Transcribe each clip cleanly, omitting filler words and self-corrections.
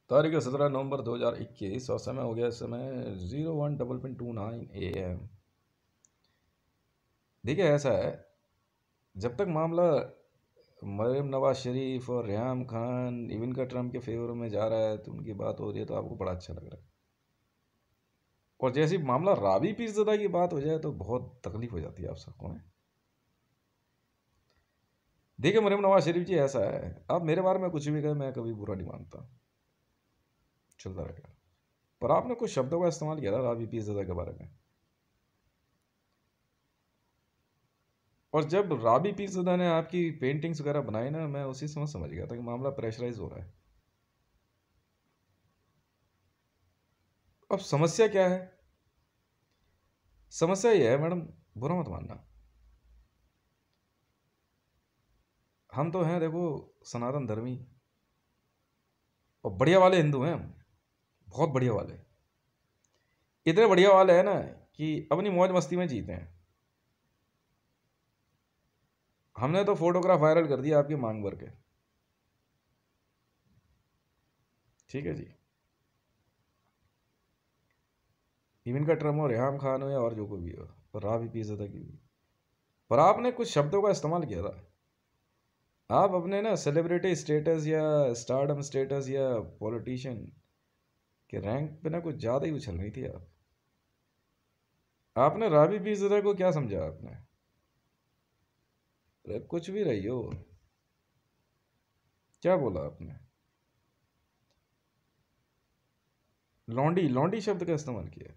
तारीख 17 नवंबर 2021 और समय हो गया इस समय 01:29 AM। देखिए ऐसा है, जब तक मामला मरियम नवाज शरीफ और रेहाम खान इविंका ट्रम्प के फेवर में जा रहा है तो उनकी बात हो रही है तो आपको बड़ा अच्छा लग रहा है, और जैसे ही मामला रावी पीरज़ादा की बात हो जाए तो बहुत तकलीफ हो जाती है आप सबको में। देखिए मरियम नवाज शरीफ जी, ऐसा है, आप मेरे बारे में कुछ भी कहें मैं कभी बुरा नहीं मानता, चलता रहेगा। पर आपने कुछ शब्दों का इस्तेमाल किया था रावी पीरज़ादा के बारे में, और जब राबी पीरज़ादा ने आपकी पेंटिंग्स वगैरह बनाई ना, मैं उसी समय समझ गया था कि मामला प्रेशराइज हो रहा है। अब समस्या क्या है? समस्या ये है मैडम, बुरा मत मानना, हम तो हैं देखो सनातन धर्मी और बढ़िया वाले हिंदू हैं हम, बहुत बढ़िया वाले, इतने बढ़िया वाले हैं ना कि अपनी मौज मस्ती में जीते हैं। हमने तो फोटोग्राफ वायरल कर दिया आपकी मांग भर के, ठीक है जी। इवन का ट्रम्प हो, रेहाम खान हो या और जो कोई भी हो, और राबी पीरज़ादा की भी, पर आपने कुछ शब्दों का इस्तेमाल किया था। आप अपने ना सेलिब्रिटी स्टेटस या स्टारडम स्टेटस या पॉलिटिशियन के रैंक पे ना कुछ ज़्यादा ही उछल रही थी आप। आपने राबी पीरज़ादा को क्या समझा आपने? अरे कुछ भी रही हो, क्या बोला आपने? लौंडी, लौंडी शब्द का इस्तेमाल किया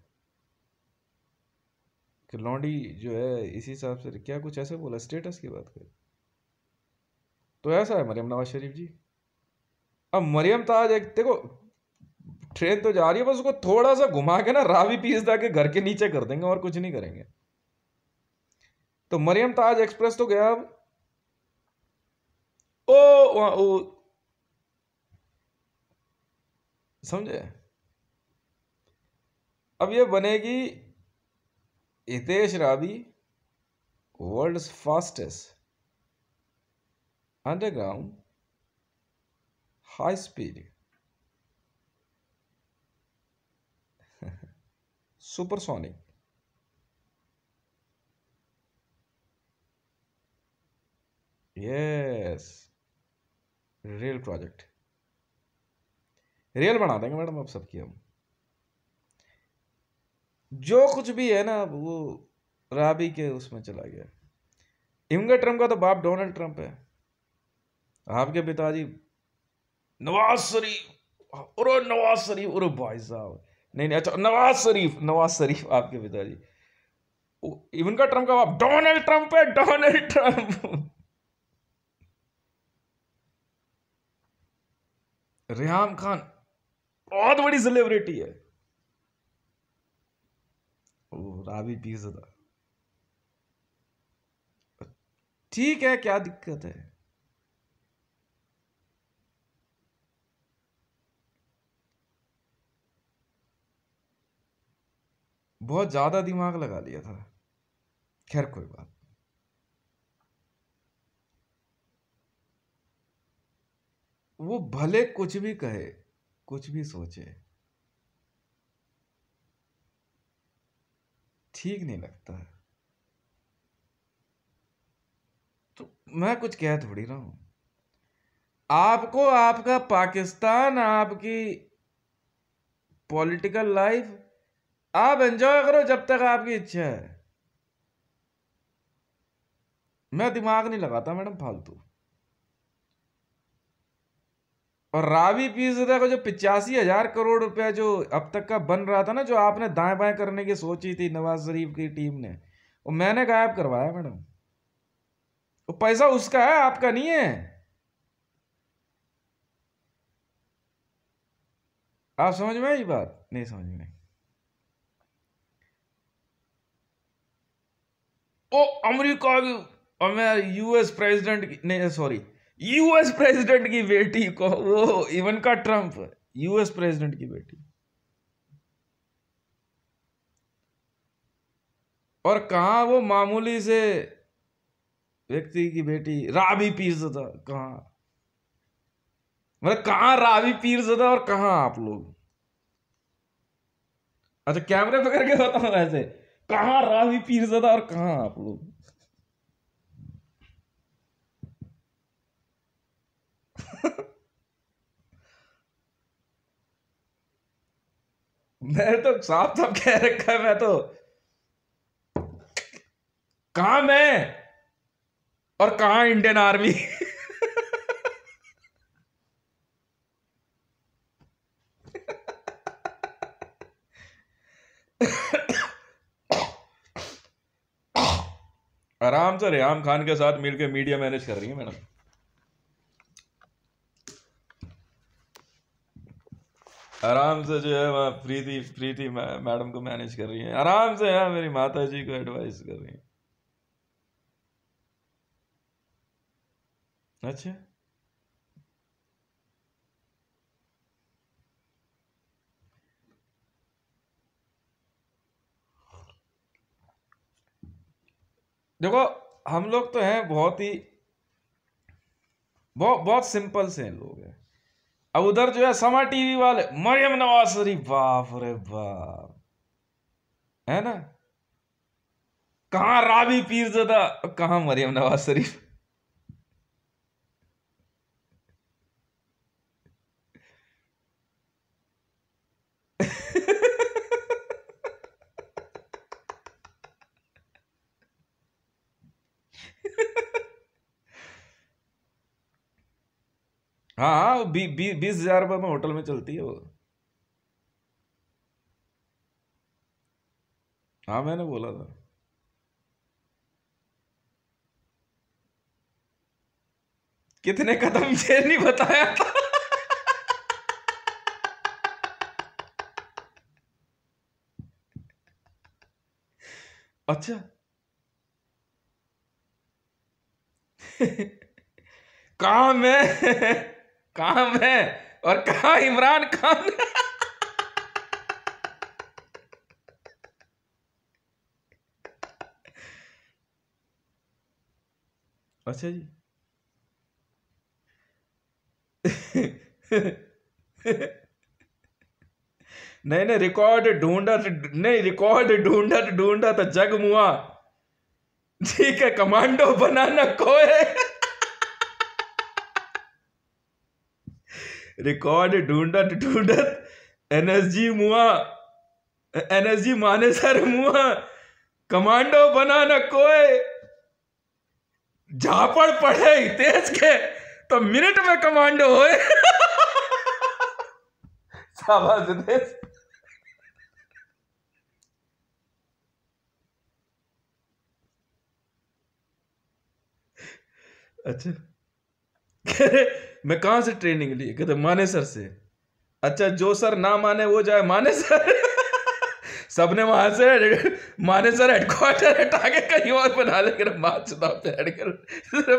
कि लौंडी जो है इसी हिसाब से क्या कुछ ऐसे बोला, स्टेटस की बात कर। तो ऐसा है मरियम नवाज शरीफ जी, अब मरियम ताज एक देखो, ट्रेन तो जा रही है, बस उसको थोड़ा सा घुमा के ना रावी पीरज़ादा के घर के नीचे कर देंगे और कुछ नहीं करेंगे। तो मरियम ताज एक्सप्रेस तो गया अब, ओ समझे, अब ये बनेगी Hitesh Ravi world's fastest underground high speed supersonic yes real project, real बना देंगे मैडम अब सबकी हम। जो कुछ भी है ना वो राबी के उसमें चला गया। इवंका ट्रम्प का तो बाप डोनाल्ड ट्रम्प है, आपके पिताजी नवाज शरीफ, अरे नवाज शरीफ, अरे भाई साहब, नहीं नहीं अच्छा नवाज शरीफ, नवाज शरीफ आपके पिताजी, इवंका ट्रम्प का बाप डोनाल्ड ट्रम्प है, डोनाल्ड ट्रम्प। रेहाम खान बहुत बड़ी सेलिब्रिटी है, राबी पीरज़ादा, ठीक है, क्या दिक्कत है? बहुत ज्यादा दिमाग लगा लिया था, खैर कोई बात। वो भले कुछ भी कहे, कुछ भी सोचे, ठीक नहीं लगता है, तो मैं कुछ कह थोड़ी रहा हूं। आपको आपका पाकिस्तान, आपकी पॉलिटिकल लाइफ आप एंजॉय करो जब तक आपकी इच्छा है, मैं दिमाग नहीं लगाता मैडम फालतू। और रावी पीरज़ादा को जो 85,000 करोड़ रुपया जो अब तक का बन रहा था ना, जो आपने दाएं बाएं करने की सोची थी नवाज शरीफ की टीम ने, वो मैंने गायब करवाया मैडम। वो पैसा उसका है, आपका नहीं है। आप समझ में आई बात? नहीं समझ में? ओ अमेरिका की, और मैं यूएस प्रेसिडेंट की, नहीं सॉरी, यूएस प्रेसिडेंट की बेटी को, वो इवनका ट्रम्प, यूएस प्रेसिडेंट की बेटी, और कहा वो मामूली से व्यक्ति की बेटी राबी पीरज़ादा, कहाँ? मतलब कहाँ रावी पीरज़ादा और कहाँ आप लोग? अच्छा कैमरे पे करके बताओ ऐसे, कहाँ रावी पीरज़ादा और कहाँ आप लोग? मैं तो साफ साफ कह रखा है, मैं तो कहाँ मैं और कहाँ इंडियन आर्मी? आराम से रेहाम खान के साथ मिलकर मीडिया मैनेज कर रही है मैडम। आराम से जो है वहाँ प्रीति मैडम को मैनेज कर रही है, आराम से है, मेरी माता जी को एडवाइस कर रही है। अच्छा देखो, हम लोग तो हैं बहुत ही बहुत सिंपल से लोग हैं। अब उधर जो है समा टीवी वाले मरियम नवाज शरीफ, बाप रे बाप, है ना? कहाँ रावी पीरज़ादा, कहाँ मरियम नवाज शरीफ। हाँ हाँ, 20,000 रुपये में होटल में चलती है वो। हाँ मैंने बोला था। कितने कदम ये नहीं बताया था। अच्छा कहाँ मैं कहाँ मैं और कहाँ इमरान खान। अच्छा जी। नहीं नहीं, रिकॉर्ड ढूंढा नहीं, रिकॉर्ड ढूंढा ढूंढा तो जग मुआ। ठीक है, कमांडो बनाना कोई। रिकॉर्ड ढूंढा ढूंढा एनएसजी मुआ, एनएसजी माने सर मुआ, कमांडो बनाना कोई। झापड़ पड़े तेज के तो मिनट में कमांडो होए। शाबाश देश। अच्छा मैं कहाँ से ट्रेनिंग ली? कहते माने सर से। अच्छा जो सर ना माने वो जाए माने सर। सबने वहां से माने सर हेडक्वार्टर हटा के कहीं और बना लेकर मार चुनाव पे हेड कर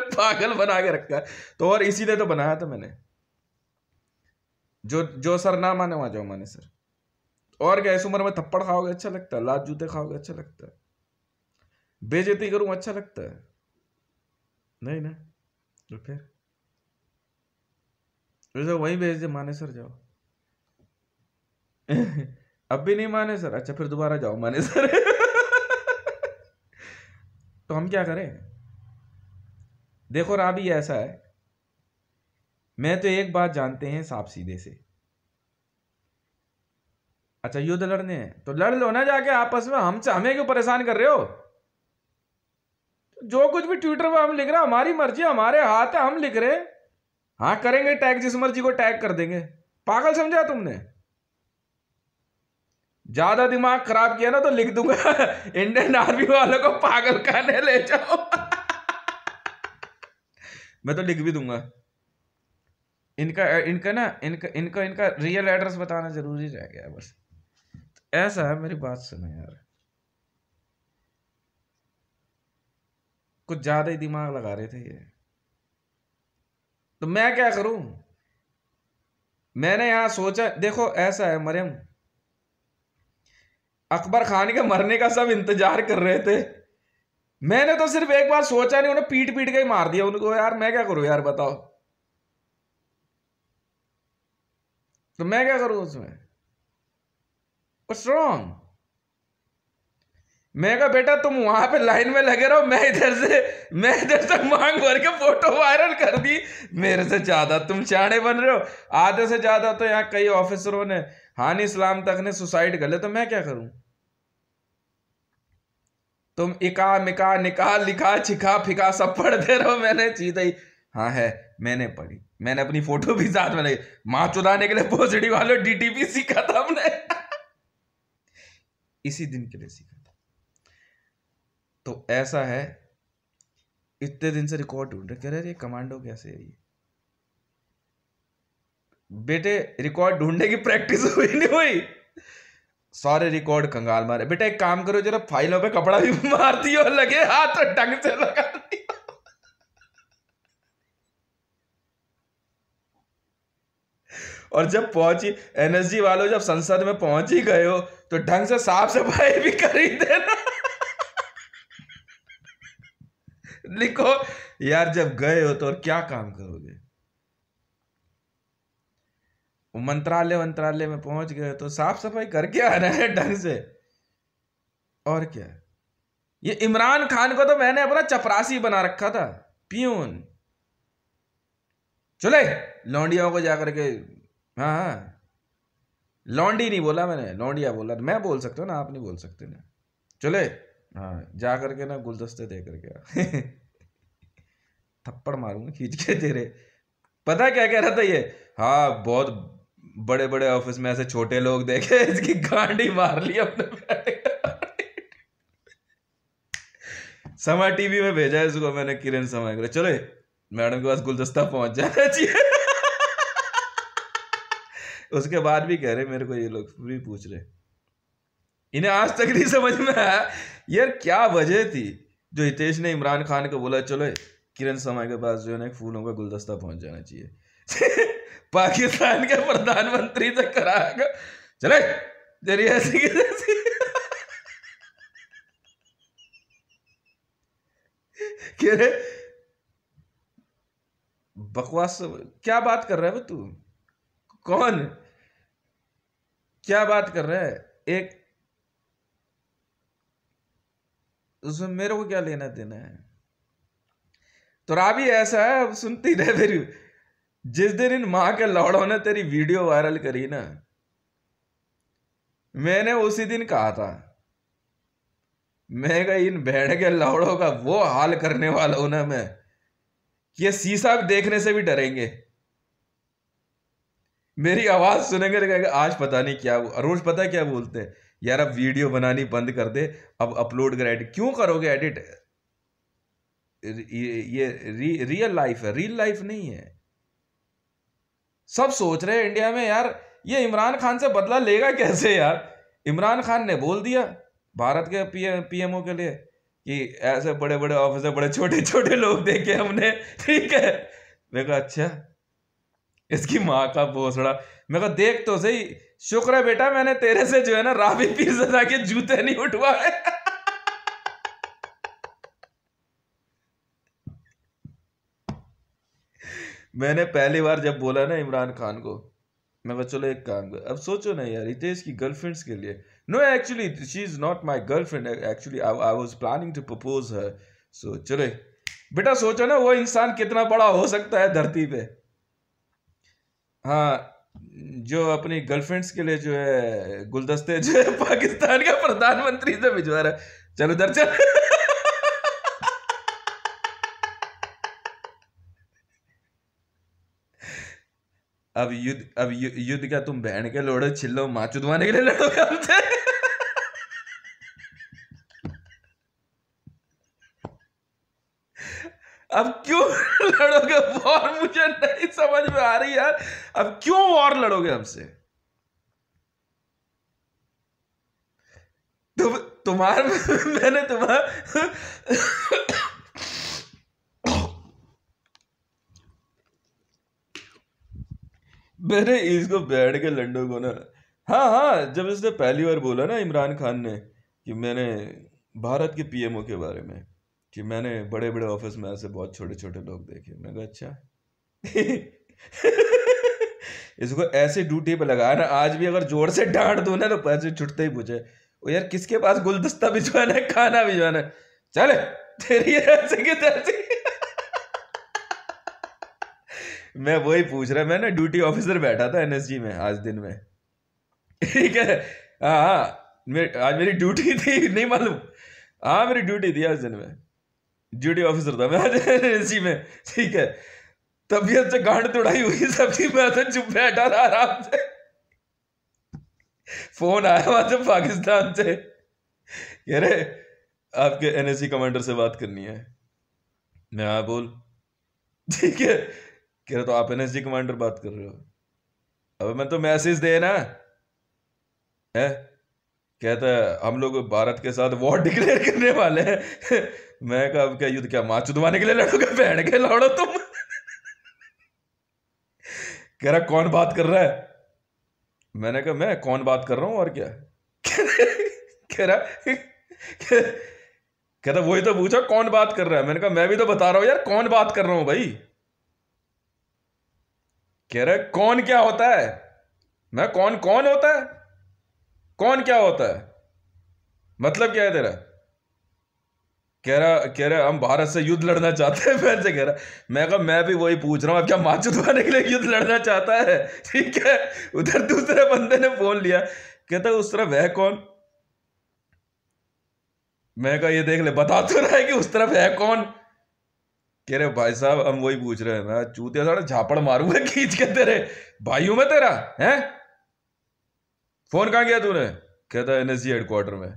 पागल बना के रखा है। तो और इसीलिए तो बनाया था मैंने, जो सर ना माने वहां जाओ माने सर। और क्या, इस उम्र में थप्पड़ खाओगे अच्छा लगता है, लात जूते खाओगे अच्छा लगता है, बेइज्जती करूं अच्छा लगता है? नहीं ना। तो फिर तो वहीं भेज दे, माने सर जाओ। अब भी नहीं माने सर, अच्छा फिर दोबारा जाओ माने सर। तो हम क्या करें? देखो राबी ऐसा है, मैं तो एक बात जानते हैं साफ सीधे से। अच्छा युद्ध लड़ने हैं तो लड़ लो ना जाके आपस में, हमसे हमें क्यों परेशान कर रहे हो? जो कुछ भी ट्विटर पे हम लिख रहे हैं हमारी मर्जी, हमारे हाथ है, हम लिख रहे हैं। हाँ करेंगे टैग, जिस मर्जी को टैग कर देंगे। पागल समझा तुमने? ज्यादा दिमाग खराब किया ना तो लिख दूंगा इंडियन आर्मी वालों को पागल खाने ले जाओ। मैं तो लिख भी दूंगा। इनका इनका ना इनका इनका इनका रियल एड्रेस बताना जरूरी रह गया बस। ऐसा है, मेरी बात सुनो यार, कुछ ज्यादा ही दिमाग लगा रहे थे ये। तो मैं क्या करूं? मैंने यहां सोचा, देखो ऐसा है मरियम, अकबर खान के मरने का सब इंतजार कर रहे थे। मैंने तो सिर्फ एक बार सोचा नहीं, उन्हें पीट पीट के ही मार दिया उनको। यार मैं क्या करूं यार बताओ? तो मैं क्या करूं उसमें? What's wrong? मैं कहा बेटा तुम वहां पे लाइन में लगे रहो, मैं इधर से मांग भर के फोटो वायरल कर दी। मेरे से ज्यादा तुम चाणे बन रहे हो। आधे से ज्यादा तो यहाँ कई ऑफिसरों ने, हानि इस्लाम तक ने सुसाइड कर ले, तो मैं क्या करूं? तुम इका मिका निकाह लिखा छिखा फिका सब पढ़ते रहो, मैंने चीज ही हाँ है, मैंने पढ़ी, मैंने अपनी फोटो भी साथ में लगी। मां चुदाने के लिए पोजड़ी वालों डीटीपी सीखा था हमने। इसी दिन के लिए सीखा था। तो ऐसा है, इतने दिन से रिकॉर्ड ढूंढ रहे, कह रहे ये कमांडो कैसे है ये? बेटे रिकॉर्ड ढूंढने की प्रैक्टिस हुई नहीं हुई, सारे रिकॉर्ड कंगाल मारे। बेटा एक काम करो, जरा फाइलों पे कपड़ा भी मार दियो, लगे हाथ तो ढंग से लगा दियो। और जब पहुंची एनएसजी वालों, जब संसद में पहुंच ही गए हो तो ढंग से साफ सफाई भी कर ही देना। लिखो यार, जब गए हो तो और क्या काम करोगे? मंत्रालय में पहुंच गए तो साफ सफाई करके आना है ढंग से। और क्या, ये इमरान खान को तो मैंने अपना चपरासी बना रखा था, पियून। चले लौंडियों को जाकर के, हाँ हाँ, लौंडी नहीं बोला मैंने, लौंडिया बोला। मैं बोल सकता हूँ ना, आप नहीं बोल सकते ना। चले हाँ, जा करके ना गुलदस्ते दे करके थप्पड़ मारूंगा खींच के तेरे। पता क्या कह रहा था ये? हाँ, बहुत बड़े बड़े ऑफिस में ऐसे छोटे लोग देखे, इसकी गांडी मार ली अपने बेटे। समय टीवी में भेजा है इसको मैंने, किरण समय को, चलो मैडम के पास गुलदस्ता पहुंच जाना चाहिए। उसके बाद भी कह रहे मेरे को, ये लोग भी पूछ रहे, इन्हें आज तक नहीं समझ में आया यार क्या वजह थी जो हितेश ने इमरान खान को बोला चलो किरण समय के पास जो है ना एक फूलों का गुलदस्ता पहुंच जाना चाहिए। पाकिस्तान के प्रधानमंत्री से कराया, चले तेरी ऐसी की जैसी। कह रहे बकवास, क्या बात कर रहा है वो तू? कौन क्या बात कर रहा है? एक उसमें मेरे को क्या लेना देना है? तो राबी ऐसा है, अब सुनती रहे फिर। जिस दिन इन मां के लौड़ों ने तेरी वीडियो वायरल करी ना, मैंने उसी दिन कहा था, मैं कहा इन भेड़ के लौड़ों का वो हाल करने वाला हूं ना मैं, कि ये शीशा देखने से भी डरेंगे। मेरी आवाज सुनेंगे तो कहेंगे आज पता नहीं क्या, रोज पता क्या बोलते हैं, यार अब वीडियो बनानी बंद कर दे, अब अपलोड कर। एडिट क्यों करोगे एडिट? ये रियल लाइफ है, रियल लाइफ नहीं है। सब सोच रहे हैं इंडिया में यार ये इमरान खान से बदला लेगा कैसे यार। इमरान खान ने बोल दिया भारत के पीएमओ के लिए कि ऐसे बड़े बड़े ऑफिसर बड़े छोटे छोटे लोग देखे हमने, ठीक है। मैं कहा अच्छा, इसकी माँ का भोसड़ा। मैं कहा देख तो सही, शुक्र है बेटा मैंने तेरे से जो है ना रावी पीर सदा के जूते नहीं उठवाए। मैंने पहली बार जब बोला ना इमरान खान को, मैं कहा चलो एक काम कर, अब सोचो ना यार हितेश की गर्लफ्रेंड्स के लिए, no actually she is not my girlfriend, actually I was planning to propose her. So चलो बेटा सोचो ना वो इंसान कितना बड़ा हो सकता है धरती पे। हाँ, जो अपनी गर्लफ्रेंड्स के लिए जो है गुलदस्ते जो है पाकिस्तान का प्रधानमंत्री से भिजवा रहा है। चलो उधर चल। अब युद्ध क्या तुम बहन के लोड़े छिल्लो माँ चुदवाने के लिए लड़ोगे हमसे? अब क्यों लड़ोगे वॉर? मुझे नहीं समझ में आ रही यार, अब क्यों वॉर लड़ोगे हमसे? तुम्हारे मैंने तुम्हारा मैंने इसको बैठ के लंडो को ना, हाँ हाँ, जब इसने पहली बार बोला ना इमरान खान ने कि मैंने भारत के पीएमओ के बारे में कि मैंने बड़े बड़े ऑफिस में ऐसे बहुत छोटे छोटे लोग देखे, मैं कहा अच्छा। इसको ऐसे ड्यूटी पे लगाया ना, आज भी अगर जोर से डांट दो ना तो पैसे छुटते ही पूछे, ओ यार किसके पास गुलदस्ता भिजवाना है, खाना भिजवाना है, चले तेरी ऐसे की तैसी। मैं वही पूछ रहा, मैं ना ड्यूटी ऑफिसर बैठा था एनएसजी में आज दिन में, ठीक है। हाँ हाँ, आज मेरी ड्यूटी थी, नहीं मालूम, हाँ मेरी ड्यूटी थी आज दिन में, ड्यूटी ऑफिसर था मैं आज एनएसजी में, ठीक है। तबीयत से गांड तुड़ाई हुई सबकी, मैं तो चुप बैठा था आराम से। फोन आया वहां से पाकिस्तान से, कह रहे आपके एनएसजी कमांडर से बात करनी है। मैं हाँ बोल, ठीक है। कह रहे तो आप एनएसजी कमांडर बात कर रहे हो, अब मैं तो मैसेज दे ना है। कहता है हम लोग भारत के साथ वॉर डिक्लेयर करने वाले हैं। मैं कहा अब क्या युद्ध, क्या मां चुदवाने के लिए लड़ोगे, बहन के लड़ो तुम। कह रहा कौन बात कर रहा है, मैंने कहा मैं कौन बात कर रहा हूं और क्या। कह रहा, कहता वही तो पूछा कौन बात कर रहा है, मैंने कहा मैं भी तो बता रहा हूं यार कौन बात कर रहा हूं भाई। कह रहा कौन क्या होता है, मैं कौन कौन होता है, कौन क्या होता है, मतलब क्या है तेरा। कह रहा हम भारत से युद्ध लड़ना चाहते हैं। मैं से कह रहा, मैं कहा मैं भी वही पूछ रहा हूं, अब क्या मां चुदवाने के लिए युद्ध लड़ना चाहता है, ठीक है। उधर दूसरे बंदे ने फोन लिया, कहता उस तरफ है कौन। मैं कहा ये देख ले, बता तो रहा है कि उस तरफ है कौन। कह रहे भाई साहब हम वही पूछ रहे हैं। मैं चूतिया साढ़े झापड़ मारूंगा खींच के तेरे भाइयों में तेरा है। फोन कहाँ गया तूने, कहता एनएसजी हेडक्वार्टर में।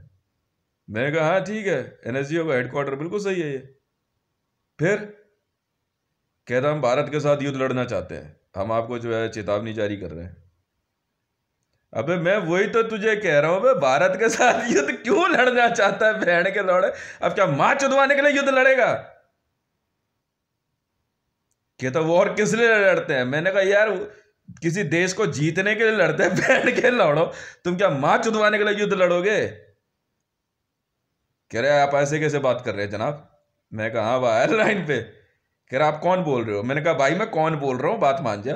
मैंने कहा हाँ ठीक है, एनएसजी का हेडक्वार्टर बिल्कुल सही है ये। फिर कहता हम भारत के साथ युद्ध लड़ना चाहते हैं, हम आपको जो है चेतावनी जारी कर रहे हैं। अबे मैं वही तो तुझे कह रहा हूं, भारत के साथ युद्ध क्यों लड़ना चाहता है बहन के लौड़े, अब क्या मां चुदवाने के लिए युद्ध लड़ेगा। कहता वो और किस लिए लड़ते हैं, मैंने कहा यार किसी देश को जीतने के लिए लड़ते हैं बहन के लौड़ो, तुम क्या मां चुदवाने के लिए युद्ध लड़ोगे। कह रहे आप ऐसे कैसे बात कर रहे हैं जनाब। मैं कहा हाँ भाई लाइन पे। कह रहा आप कौन बोल रहे हो, मैंने कहा भाई मैं कौन बोल रहा हूं, बात मान जा।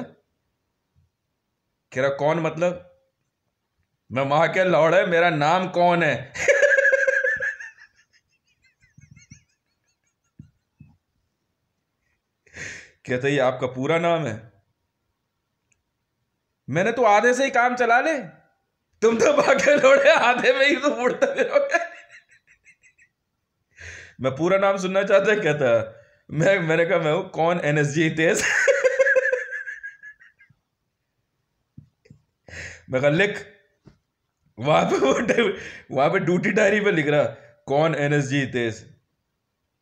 कह रहा कौन मतलब, मैं मां के लौड़े, मेरा नाम कौन है। कहते ये आपका पूरा नाम है। मैंने तो आधे से ही काम चला ले, तुम तो भागे लौड़े आधे में ही तो उड़ते फिरोगे। मैं पूरा नाम सुनना चाहता है, कहता मैंने कहा मैं हूं कौन एनएसजी तेज। मैं कहा लिख, वहां पे ड्यूटी डायरी पे लिख रहा कौन एनएसजी तेज।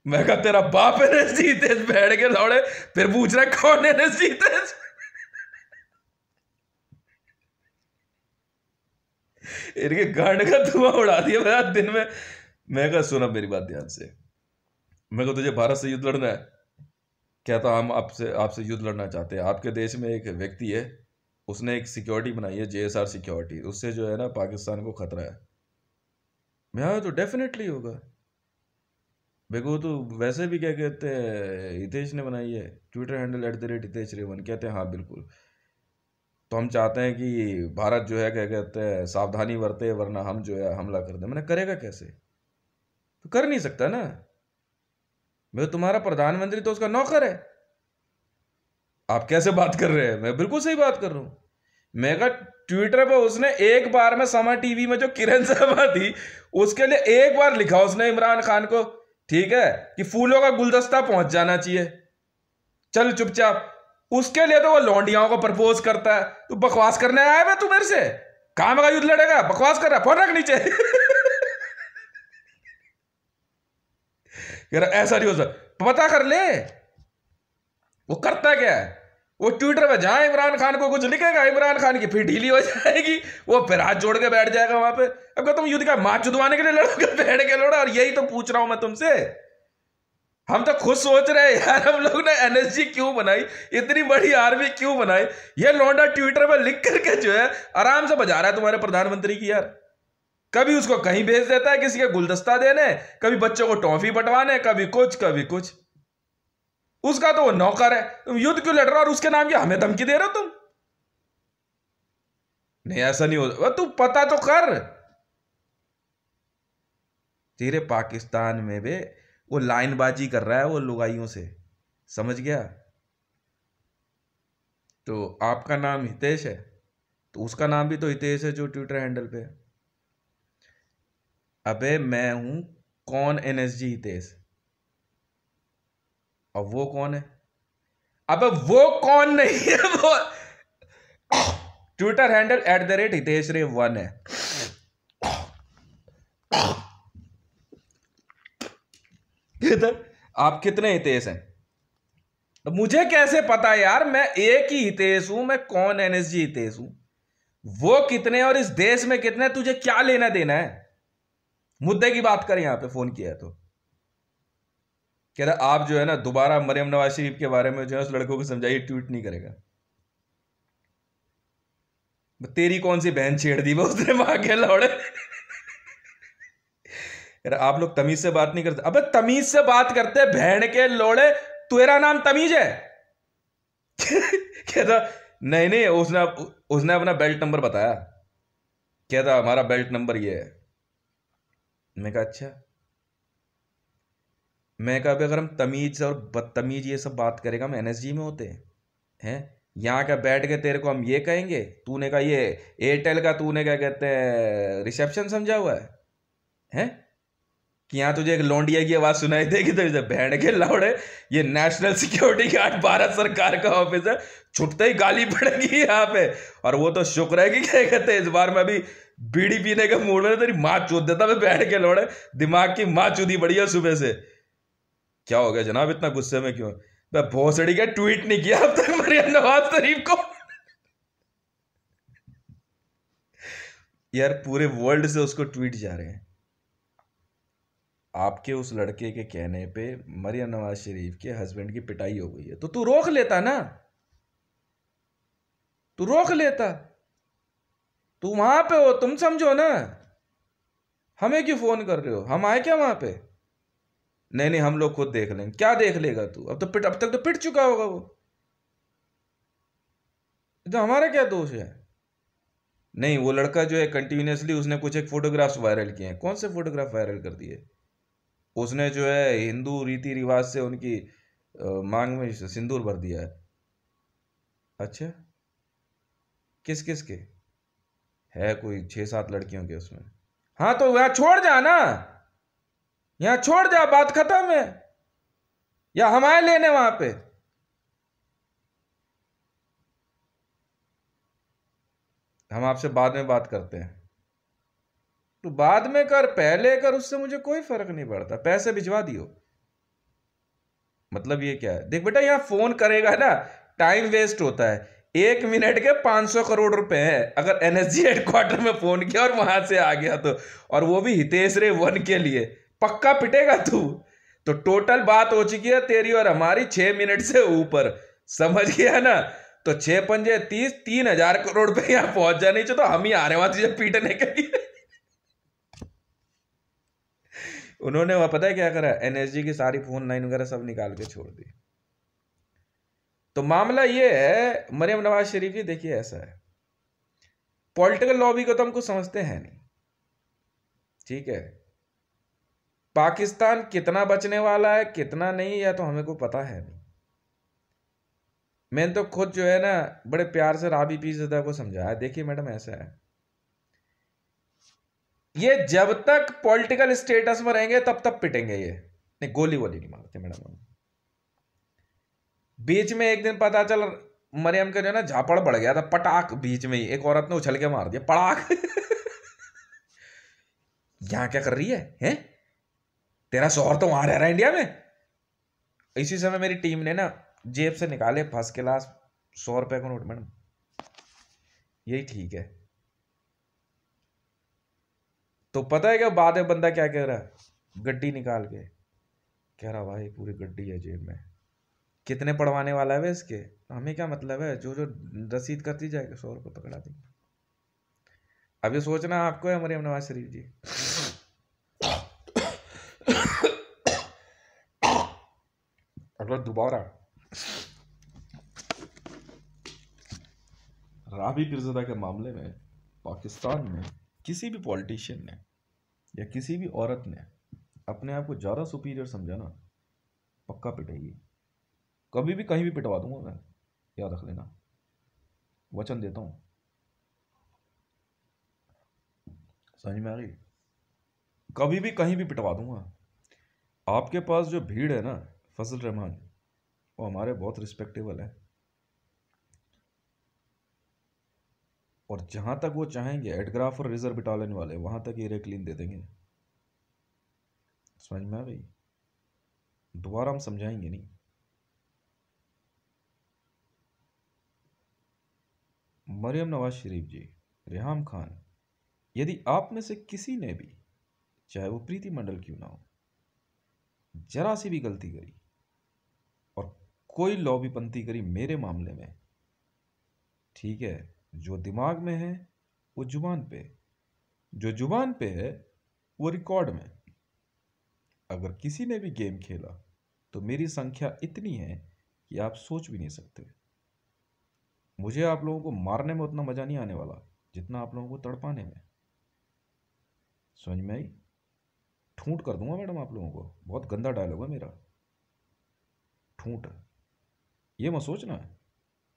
मैं कहा तेरा बाप एनएसजी तेज बैठ के लौड़े, फिर पूछ रहा कौन एनएसजी तेज। इनके गांड का धुआं उड़ा दिया मेरा दिन में। मैं कहा सुना मेरी बात ध्यान से, मैं कहा तुझे भारत से युद्ध लड़ना है, कहता हम आपसे आपसे युद्ध लड़ना चाहते हैं। आपके देश में एक व्यक्ति है, उसने एक सिक्योरिटी बनाई है जेएसआर सिक्योरिटी, उससे जो है ना पाकिस्तान को खतरा है। मैं हाँ तो डेफिनेटली होगा, देखो तो वैसे भी क्या कहते हैं हितेश ने बनाई है, ट्विटर हैंडल @हितेश रेवन। कहते हैं हाँ बिल्कुल, तो हम चाहते हैं कि भारत जो है क्या कहते हैं सावधानी बरते, वरना हम जो है हमला कर दें। मैंने करेगा कैसे, तो कर नहीं सकता ना, मैं तुम्हारा प्रधानमंत्री तो उसका नौकर है। आप कैसे बात कर रहे हैं, मैं बिल्कुल सही बात कर रहा हूं। मैं कहा ट्विटर पर उसने एक बार में समा टीवी में जो किरण शर्मा थी उसके लिए एक बार लिखा उसने इमरान खान को, ठीक है, कि फूलों का गुलदस्ता पहुंच जाना चाहिए, चल चुपचाप। उसके लिए तो वो लौंडियाओं को प्रपोज करता है। तू बकवास करने आया है तू मेरे से, काम का युद्ध लड़ेगा, बकवास कर रहा है, फोन रख नीचे। ऐसा नहीं हो सकता, पता कर ले वो करता क्या है। वो ट्विटर पे जहां इमरान खान को कुछ लिखेगा, इमरान खान की फिर ढीली हो जाएगी, वो फिर हाथ जोड़ के बैठ जाएगा वहां पे। अब क्या तुम युद्ध का मां चुदवाने के लिए लड़ोगे, बैठ के लड़ो। और यही तो पूछ रहा हूं मैं तुमसे, हम तो खुद सोच रहे हैं यार हम लोग ने एनएसजी क्यों बनाई, इतनी बड़ी आर्मी क्यों बनाई। ये लौंडा ट्विटर पर लिख करके जो है आराम से बजा रहा है तुम्हारे प्रधानमंत्री की यार। कभी उसको कहीं भेज देता है किसी के गुलदस्ता देने, कभी बच्चों को टॉफी बंटवाने, कभी कुछ कभी कुछ। उसका तो वो नौकर है, तुम युद्ध क्यों लड़ रहे हो और उसके नाम की हमें धमकी दे रहे हो तुम। नहीं ऐसा नहीं होता, तू पता तो कर। तेरे पाकिस्तान में भी वो लाइनबाजी कर रहा है वो लुगाइयों से, समझ गया? तो आपका नाम हितेश है, तो उसका नाम भी तो हितेश है जो ट्विटर हैंडल पे है। अबे मैं हूं कौन NSG हितेश, और वो कौन है? अबे वो कौन नहीं है, वो ट्विटर हैंडल @हितेश रे 1 है। आप कितने हितेश हैं? तो मुझे कैसे पता यार, मैं एक ही हितेश हूं, मैं कौन NSG हितेश हूं। वो कितने और इस देश में कितने, तुझे क्या लेना देना है? मुद्दे की बात कर, यहां पे फोन किया है तो कह रहा आप जो है ना दोबारा मरियम नवाज शरीफ के बारे में जो है उस लड़कों को समझाइए, ट्वीट नहीं करेगा। तेरी कौन सी बहन छेड़ दी वो उसने मां के लौड़े। यार आप लोग तमीज से बात नहीं करते। अबे तमीज से बात करते बहन के लोड़े, तेरा नाम तमीज है? कहता नहीं नहीं, उसने उसने अपना बेल्ट नंबर बताया, कहता हमारा बेल्ट नंबर ये है। मैं कहा अच्छा। मैं कहा अगर हम तमीज और बदतमीज ये सब बात करेगा, हम NSG में होते हैं? यहाँ क्या बैठ के तेरे को हम ये कहेंगे, तूने कहा ये एयरटेल का तूने क्या कहते हैं रिसेप्शन समझा हुआ है? कि यहाँ तुझे एक लौंडिया की आवाज सुनाई देगी तो इसे बैंड के लौड़े, ये नेशनल सिक्योरिटी गार्ड भारत सरकार का ऑफिस है, छुटते ही गाली पड़ेगी यहाँ पे। और वो तो शुक्र है कि क्या कहते हैं इस बार मैं अभी बीड़ी पीने का मूड में तेरी माँ चूद देता मैं, बैंड के लौड़े दिमाग की माँ चूदी बड़ी है सुबह से। क्या हो गया जनाब, इतना गुस्से में क्यों? मैं भोसड़ी का ट्वीट नहीं किया अब तक मरियम नवाज शरीफ को। यार पूरे वर्ल्ड से उसको ट्वीट जा रहे हैं। आपके उस लड़के के कहने पे मरियम नवाज शरीफ के हस्बैंड की पिटाई हो गई है, तो तू रोक लेता ना, तू रोक लेता। तू वहां पे हो, तुम समझो ना, हमें क्यों फोन कर रहे हो? हम आए क्या वहां पे? नहीं नहीं, हम लोग खुद देख लेंगे। क्या देख लेगा तू? अब तक तो पिट चुका होगा वो, तो हमारा क्या दोष है? नहीं, वो लड़का जो है कंटिन्यूसली उसने कुछ एक फोटोग्राफ्स वायरल किए हैं। कौन से फोटोग्राफ वायरल कर दिए? उसने जो है हिंदू रीति रिवाज से उनकी मांग में सिंदूर भर दिया है। अच्छा, किस किस के? है कोई 6-7 लड़कियों के उसमें। हाँ तो वहां छोड़ जा ना, यहाँ छोड़ जा, बात खत्म है। या हम आए लेने वहां पे? हम आपसे बाद में बात करते हैं। तू बाद में कर, पहले कर, उससे मुझे कोई फर्क नहीं पड़ता, पैसे भिजवा दियो। मतलब ये क्या है? देख बेटा, यहाँ फोन करेगा ना टाइम वेस्ट होता है। 1 मिनट के 500 करोड़ रुपए हैं अगर NSG हेडक्वार्टर में फोन किया और वहां से आ गया तो, और वो भी हितेश रे 1 के लिए, पक्का पिटेगा तू। तो टोटल बात हो चुकी है तेरी और हमारी 6 मिनट से ऊपर, समझ गया ना? तो 6×5 = 30, 3,000 करोड़ रुपए यहाँ पहुंच जाने चाहिए, तो हम ही आ रहे हैं वहां तुझे पीटने के लिए। उन्होंने वह पता है क्या करा? NSG की सारी फोन लाइन वगैरह सब निकाल के छोड़ दी। तो मामला ये है मरियम नवाज शरीफ जी, देखिए ऐसा है, पॉलिटिकल लॉबी को तो हम कुछ समझते हैं नहीं, ठीक है? पाकिस्तान कितना बचने वाला है कितना नहीं, या तो हमें को पता है नहीं। मैंने तो खुद जो है ना बड़े प्यार से राबी पीरज़ादा को समझाया, देखिए मैडम ऐसा है, ये जब तक पॉलिटिकल स्टेटस में रहेंगे तब तक पिटेंगे ये, नहीं गोली वोली नहीं मारते मैडम। बीच में एक दिन पता चल मरियम का जो है ना झापड़ बढ़ गया था, पटाख, बीच में ही एक औरत ने उछल के मार दिया पड़ाक। यहां क्या कर रही है? तेरा शौहर तो वहां रह रहा है इंडिया में। इसी समय मेरी टीम ने ना जेब से निकाले फर्स्ट क्लास 100 रुपए का नोट, मैडम यही ठीक है। तो पता है क्या बाद में बंदा क्या कह रहा है? गड्डी निकाल के कह रहा भाई पूरी गड्डी है जेब में, कितने पड़वाने वाला है वे इसके, हमें क्या मतलब है, जो जो रसीद करती जाएगी 100 रुपये पकड़ा देंगे। अब ये सोचना आपको है मरियम नवाज शरीफ जी। अगर दोबारा राबी पीरज़ादा के मामले में पाकिस्तान में किसी भी पॉलिटिशियन ने या किसी भी औरत ने अपने आप को ज़्यादा सुपीरियर समझा ना, पक्का पिटेगी। कभी भी कहीं भी पिटवा दूंगा मैं, याद रख लेना, वचन देता हूँ। समझ में आ गई? कभी भी कहीं भी पिटवा दूंगा। आपके पास जो भीड़ है ना फजल रहमान, वो हमारे बहुत रिस्पेक्टेबल है, और जहाँ तक वो चाहेंगे एडग्राफ और रिजर्व बटालियन वाले वहाँ तक एरिया क्लीन दे देंगे। समझ में आ गई? दोबारा हम समझाएंगे नहीं। मरियम नवाज शरीफ जी, रेहाम खान, यदि आप में से किसी ने भी, चाहे वो प्रीति मंडल क्यों ना हो, जरा सी भी गलती करी और कोई लॉबीपंथी करी मेरे मामले में, ठीक है, जो दिमाग में है वो जुबान पे, जो जुबान पे है वो रिकॉर्ड में। अगर किसी ने भी गेम खेला तो मेरी संख्या इतनी है कि आप सोच भी नहीं सकते। मुझे आप लोगों को मारने में उतना मजा नहीं आने वाला जितना आप लोगों को तड़पाने में। समझ में आई? ठूंठ कर दूंगा मैडम आप लोगों को। बहुत गंदा डायलॉग है मेरा, ठूंठ। ये मत सोचना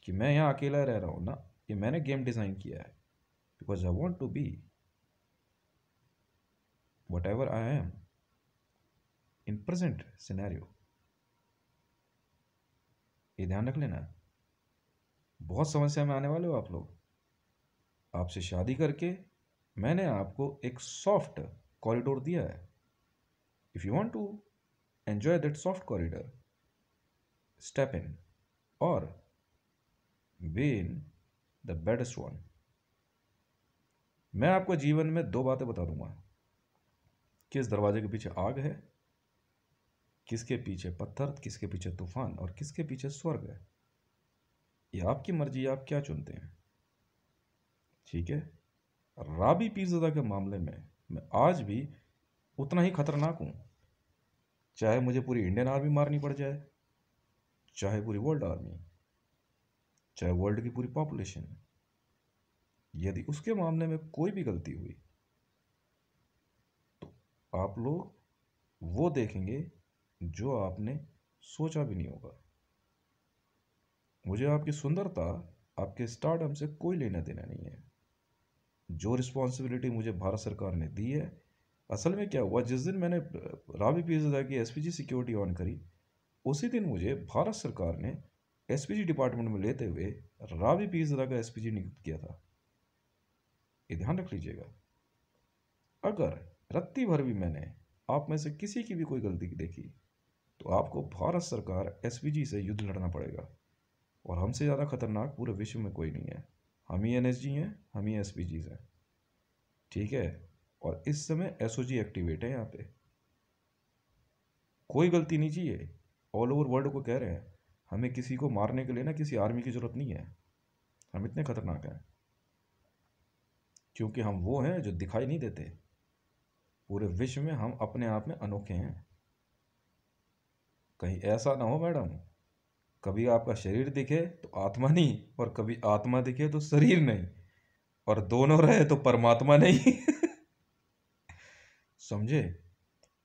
कि मैं यहाँ अकेला रह रहा हूँ ना, ये मैंने गेम डिज़ाइन किया है because I want to be whatever I am in present scenario. ये ध्यान रख लेना। बहुत समस्या में आने वाले हो आप लोग। आपसे शादी करके मैंने आपको एक सॉफ्ट कॉरिडोर दिया है। If you want to enjoy that soft corridor, step in और be in the baddest one. मैं आपको जीवन में दो बातें बता दूंगा, किस दरवाजे के पीछे आग है, किसके पीछे पत्थर, किसके पीछे तूफान और किसके पीछे स्वर्ग है। ये आपकी मर्जी, आप क्या चुनते हैं। ठीक है? राबी पीरज़ादा के मामले में मैं आज भी उतना ही खतरनाक हूं, चाहे मुझे पूरी इंडियन आर्मी मारनी पड़ जाए, चाहे पूरी वर्ल्ड आर्मी, चाहे वर्ल्ड की पूरी पॉपुलेशन। यदि उसके मामले में कोई भी गलती हुई तो आप लोग वो देखेंगे जो आपने सोचा भी नहीं होगा। मुझे आपकी सुंदरता, आपके स्टारडम से कोई लेना देना नहीं है। जो रिस्पॉन्सिबिलिटी मुझे भारत सरकार ने दी है, असल में क्या हुआ, जिस दिन मैंने राबी पीरज़ादा की एसपीजी सिक्योरिटी ऑन करी, उसी दिन मुझे भारत सरकार ने एसपीजी डिपार्टमेंट में लेते हुए राबी पीरज़ादा का एसपीजी नियुक्त किया था। ये ध्यान रख लीजिएगा। अगर रत्ती भर भी मैंने आप में से किसी की भी कोई गलती देखी तो आपको भारत सरकार एसपीजी से युद्ध लड़ना पड़ेगा, और हमसे ज़्यादा खतरनाक पूरे विश्व में कोई नहीं है। हम ही एनएसजी हैं, हम ही एसपीजीज हैं। ठीक है? और इस समय एसओजी एक्टिवेट है यहाँ पे। कोई गलती नहीं चाहिए। ऑल ओवर वर्ल्ड को कह रहे हैं, हमें किसी को मारने के लिए ना किसी आर्मी की ज़रूरत नहीं है। हम इतने खतरनाक हैं क्योंकि हम वो हैं जो दिखाई नहीं देते। पूरे विश्व में हम अपने आप में अनोखे हैं। कहीं ऐसा ना हो मैडम, कभी आपका शरीर दिखे तो आत्मा नहीं, और कभी आत्मा दिखे तो शरीर नहीं, और दोनों रहे तो परमात्मा नहीं। समझे?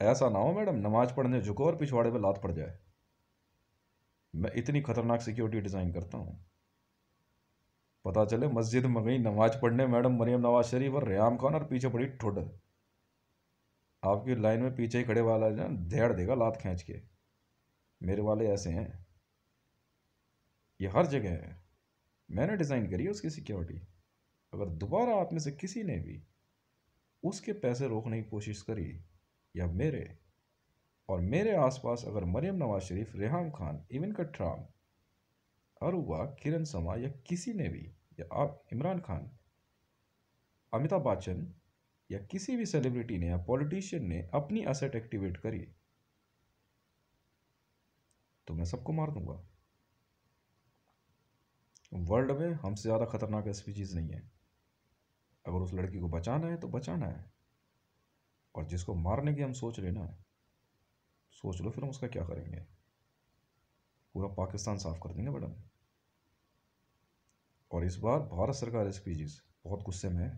ऐसा ना हो मैडम, नमाज पढ़ने झुको और पिछवाड़े पे लात पड़ जाए। मैं इतनी खतरनाक सिक्योरिटी डिज़ाइन करता हूँ, पता चले मस्जिद में गई नमाज पढ़ने मैडम मरियम नवाज शरीफ और रेहाम खान, और पीछे पड़ी ठुड। आपकी लाइन में पीछे ही खड़े वाला ना धेड़ देगा लात खींच के। मेरे वाले ऐसे हैं, ये हर जगह है। मैंने डिज़ाइन करी है उसकी सिक्योरिटी। अगर दोबारा आप में से किसी ने भी उसके पैसे रोकने की कोशिश करी, या मेरे और मेरे आसपास अगर मरियम नवाज शरीफ, रेहाम खान, इवन ट्राम, अरुवा, किरण समा या किसी ने भी, या आप इमरान खान, अमिताभ बच्चन या किसी भी सेलिब्रिटी ने या पॉलिटिशियन ने अपनी असेट एक्टिवेट करी तो मैं सबको मार दूंगा। वर्ल्ड में हमसे ज़्यादा खतरनाक स्पीशीज नहीं है। अगर उस लड़की को बचाना है तो बचाना है, और जिसको मारने की हम सोच रहे ना, सोच लो फिर हम उसका क्या करेंगे। पूरा पाकिस्तान साफ कर देंगे मैडम। और इस बार भारत सरकार एसपीजीज बहुत गुस्से में है।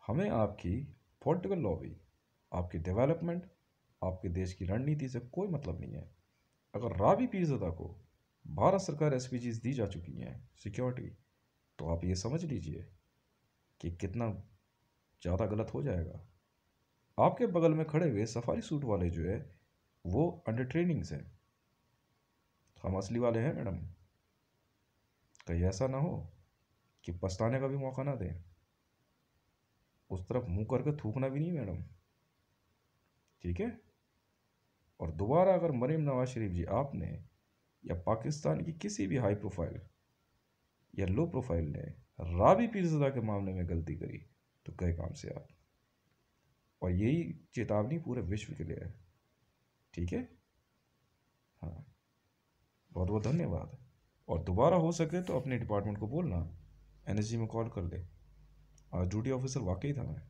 हमें आपकी पॉलिटिकल लॉबी, आपकी डेवलपमेंट, आपके देश की रणनीति से कोई मतलब नहीं है। अगर राबी पीरज़ादा को भारत सरकार एसपीजीज दी जा चुकी हैं सिक्योरिटी, तो आप ये समझ लीजिए कि कितना ज़्यादा गलत हो जाएगा। आपके बगल में खड़े हुए सफारी सूट वाले जो है वो अंडर ट्रेनिंग्स हैं, हम असली वाले हैं मैडम। कहीं ऐसा ना हो कि पछताने का भी मौका ना दें। उस तरफ मुंह करके थूकना भी नहीं मैडम, ठीक है। और दोबारा अगर मरीम नवाज शरीफ जी आपने या पाकिस्तान की किसी भी हाई प्रोफाइल या लो प्रोफाइल ने राबी पीरज़ादा के मामले में गलती करी तो गए काम से आप। और यही चेतावनी पूरे विश्व के लिए है, ठीक है। हाँ, बहुत बहुत धन्यवाद। और दोबारा हो सके तो अपने डिपार्टमेंट को बोलना एनएसजी में कॉल कर ले। आज ड्यूटी ऑफिसर वाकई था मैं।